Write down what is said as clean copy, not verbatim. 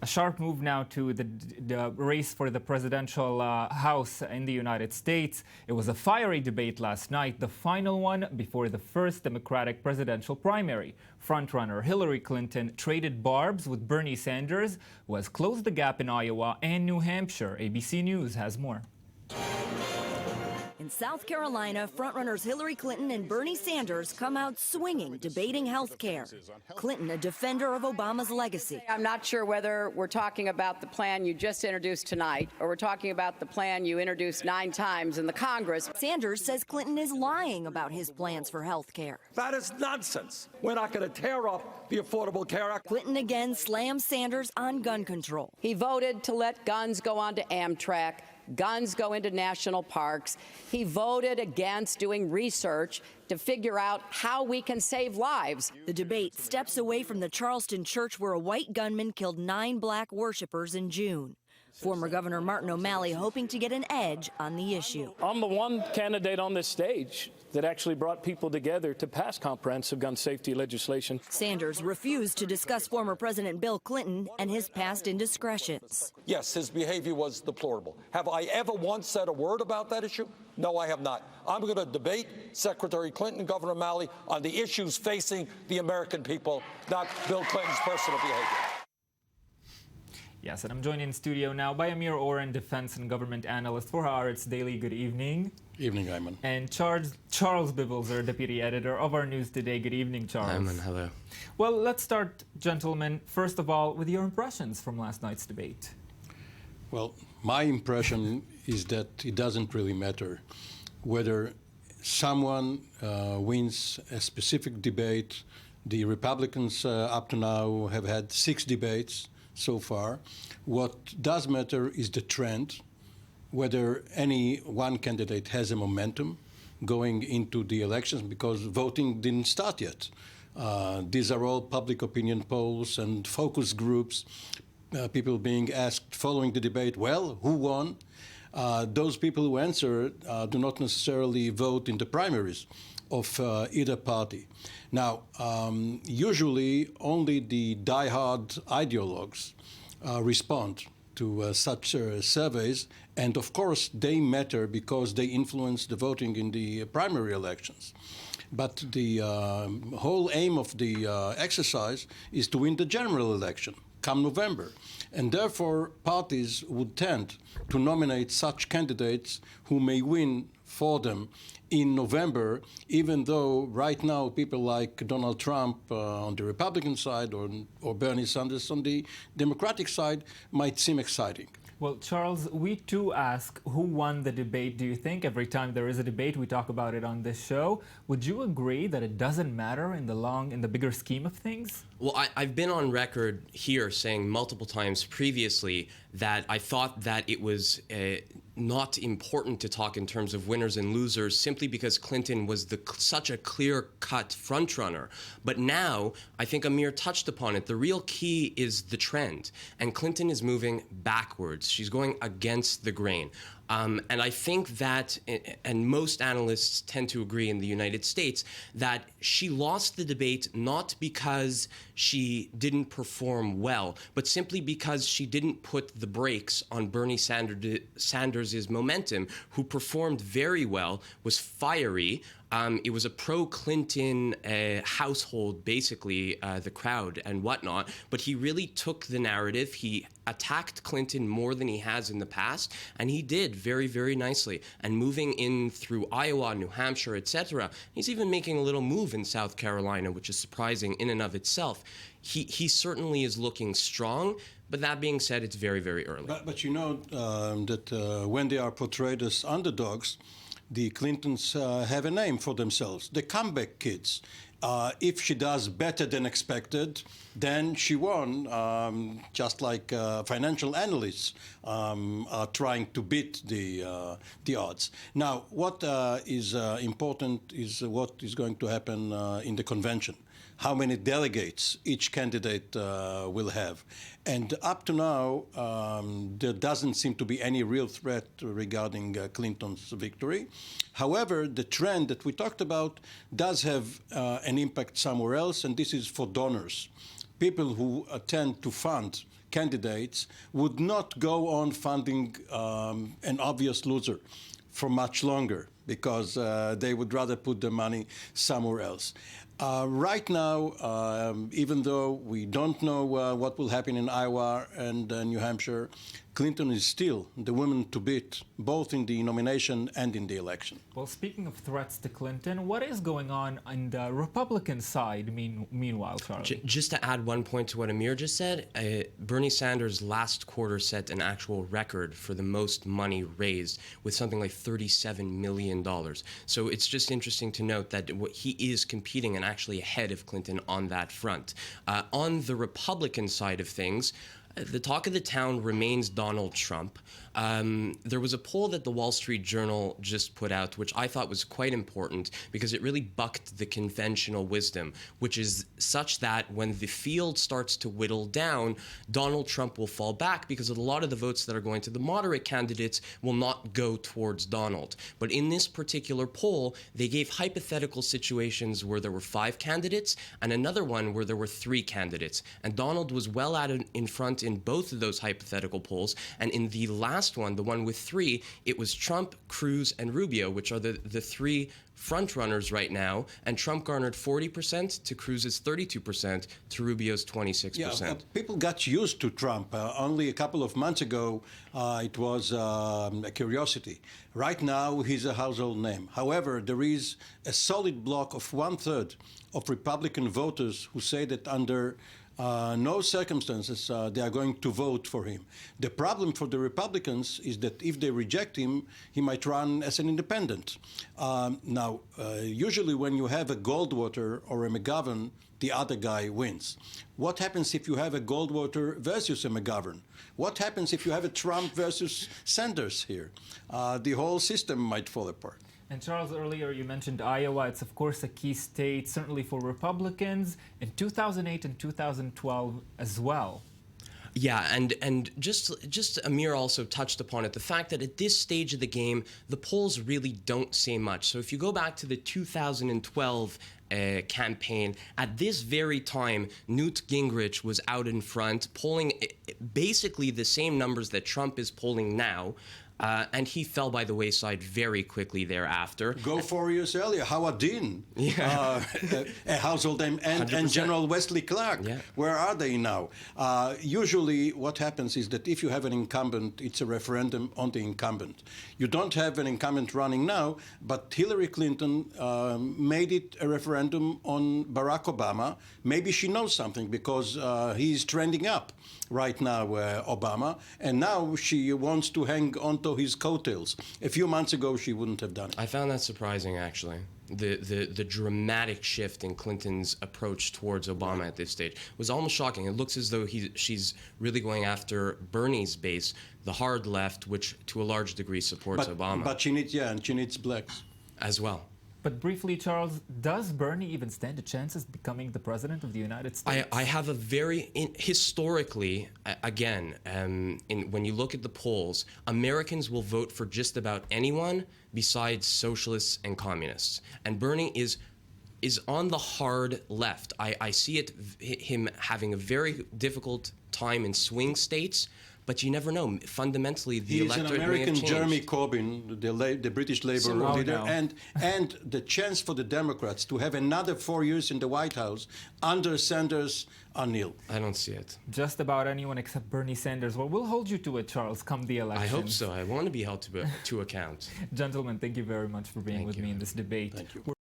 A sharp move now to the race for the presidential House in the United States. It was a fiery debate last night, the final one before the first Democratic presidential primary. Frontrunner Hillary Clinton traded barbs with Bernie Sanders, who has closed the gap in Iowa and New Hampshire. ABC News has more. In South Carolina, frontrunners Hillary Clinton and Bernie Sanders come out swinging, debating health care. Clinton, a defender of Obama's legacy. I'm not sure whether we're talking about the plan you just introduced tonight or we're talking about the plan you introduced 9 times in the Congress. Sanders says Clinton is lying about his plans for health care. That is nonsense. We're not going to tear up the Affordable Care Act. Clinton again slams Sanders on gun control. He voted to let guns go onto Amtrak. Guns go into national parks. He voted against doing research to figure out how we can save lives. The debate steps away from the Charleston church where a white gunman killed 9 black worshipers in June. Former Governor Martin O'Malley hoping to get an edge on the issue. I'm the one candidate on this stage that actually brought people together to pass comprehensive gun safety legislation. Sanders refused to discuss former President Bill Clinton and his past indiscretions. Yes, his behavior was deplorable. Have I ever once said a word about that issue? No, I have not. I'm going to debate Secretary Clinton and Governor O'Malley on the issues facing the American people, not Bill Clinton's personal behavior. Yes, and I'm joined in studio now by Amir Oren, defense and government analyst for Haaretz Daily. Good evening. Evening, Ayman. And Charles Bibelzer, deputy editor of our news today. Good evening, Charles. Ayman, hello. Well, let's start, gentlemen, first of all, with your impressions from last night's debate. Well, my impression is that it doesn't really matter whether someone wins a specific debate. The Republicans up to now have had 6 debates so far. What does matter is the trend, whether any one candidate has a momentum going into the elections, because voting didn't start yet. These are all public opinion polls and focus groups, people being asked following the debate, well, who won? Those people who answer do not necessarily vote in the primaries of either party. Now, usually only the diehard ideologues respond to such surveys, and of course they matter because they influence the voting in the primary elections. But the whole aim of the exercise is to win the general election come November. And therefore, parties would tend to nominate such candidates who may win for them in November, even though right now people like Donald Trump on the Republican side or Bernie Sanders on the Democratic side might seem exciting. Well, Charles, we too ask who won the debate, do you think? Every time there is a debate, we talk about it on this show. Would you agree that it doesn't matter in the bigger scheme of things? Well, I've been on record here saying multiple times previously that I thought that it was not important to talk in terms of winners and losers simply because Clinton was such a clear-cut frontrunner. But now, I think Amir touched upon it, the real key is the trend. And Clinton is moving backwards. She's going against the grain. And I think that, and most analysts tend to agree in the United States, that she lost the debate not because she didn't perform well, but simply because she didn't put the brakes on Bernie Sanders' momentum, who performed very well, was fiery. It was a pro-Clinton household, basically, the crowd and whatnot. But he really took the narrative. He attacked Clinton more than he has in the past, and he did very, very nicely. And moving in through Iowa, New Hampshire, etc., he's even making a little move in South Carolina, which is surprising in and of itself. He certainly is looking strong. But that being said, it's very, very early. But you know that when they are portrayed as underdogs, the Clintons have a name for themselves, the comeback kids. If she does better than expected, then she won, just like financial analysts are trying to beat the odds. Now, what is important is what is going to happen in the convention. How many delegates each candidate will have. And up to now, there doesn't seem to be any real threat regarding Clinton's victory. However, the trend that we talked about does have an impact somewhere else, and this is for donors. People who tend to fund candidates would not go on funding an obvious loser for much longer because they would rather put the money somewhere else. Right now, even though we don't know what will happen in Iowa and New Hampshire, Clinton is still the woman to beat, both in the nomination and in the election. Well, speaking of threats to Clinton, what is going on the Republican side meanwhile, Charlie? Just to add one point to what Amir just said, Bernie Sanders last quarter set an actual record for the most money raised with something like $37 million. So it's just interesting to note that he is competing and actually ahead of Clinton on that front. On the Republican side of things, the talk of the town remains Donald Trump. There was a poll that the Wall Street Journal just put out, which I thought was quite important because it really bucked the conventional wisdom, which is such that when the field starts to whittle down, Donald Trump will fall back because a lot of the votes that are going to the moderate candidates will not go towards Donald. But in this particular poll, they gave hypothetical situations where there were 5 candidates and another one where there were 3 candidates. And Donald was well out in front in both of those hypothetical polls. And in the last one, the one with 3, it was Trump, Cruz, and Rubio, which are the 3 front runners right now. And Trump garnered 40% to Cruz's 32% to Rubio's 26%. Yeah, people got used to Trump. Only a couple of months ago, it was a curiosity. Right now, he's a household name. However, there is a solid block of 1/3 of Republican voters who say that under no circumstances they are going to vote for him. The problem for the Republicans is that if they reject him, he might run as an independent. Now, usually when you have a Goldwater or a McGovern, the other guy wins. What happens if you have a Goldwater versus a McGovern? What happens if you have a Trump versus Sanders here? The whole system might fall apart. And Charles, earlier you mentioned Iowa. It's, of course, a key state, certainly for Republicans, in 2008 and 2012 as well. Yeah, and just Amir also touched upon it, the fact that at this stage of the game, the polls really don't say much. So if you go back to the 2012 campaign, at this very time, Newt Gingrich was out in front, polling basically the same numbers that Trump is polling now. And he fell by the wayside very quickly thereafter. Go 4 years earlier, Howard Dean, a household name, and General Wesley Clark. Yeah. Where are they now? Usually what happens is that if you have an incumbent, it's a referendum on the incumbent. You don't have an incumbent running now, but Hillary Clinton made it a referendum on Barack Obama. Maybe she knows something because he's trending up right now, Obama, and now she wants to hang onto his coattails. A few months ago, she wouldn't have done it. I found that surprising, actually. The dramatic shift in Clinton's approach towards Obama at this stage was almost shocking. It looks as though she's really going after Bernie's base, the hard left, which to a large degree supports Obama. But she needs blacks. As well. But briefly, Charles, does Bernie even stand a chance of becoming the president of the United States? I have a historically, again, when you look at the polls, Americans will vote for just about anyone besides socialists and communists. And Bernie is on the hard left. I see him having a very difficult time in swing states. But you never know. Fundamentally, the electorate may have changed. He's an American Jeremy Corbyn, the British Labour leader, and the chance for the Democrats to have another 4 years in the White House under Sanders are nil. I don't see it. Just about anyone except Bernie Sanders. Well, we'll hold you to it, Charles, come the election. I hope so. I want to be held to account. Gentlemen, thank you very much for being with me in this debate. Thank you.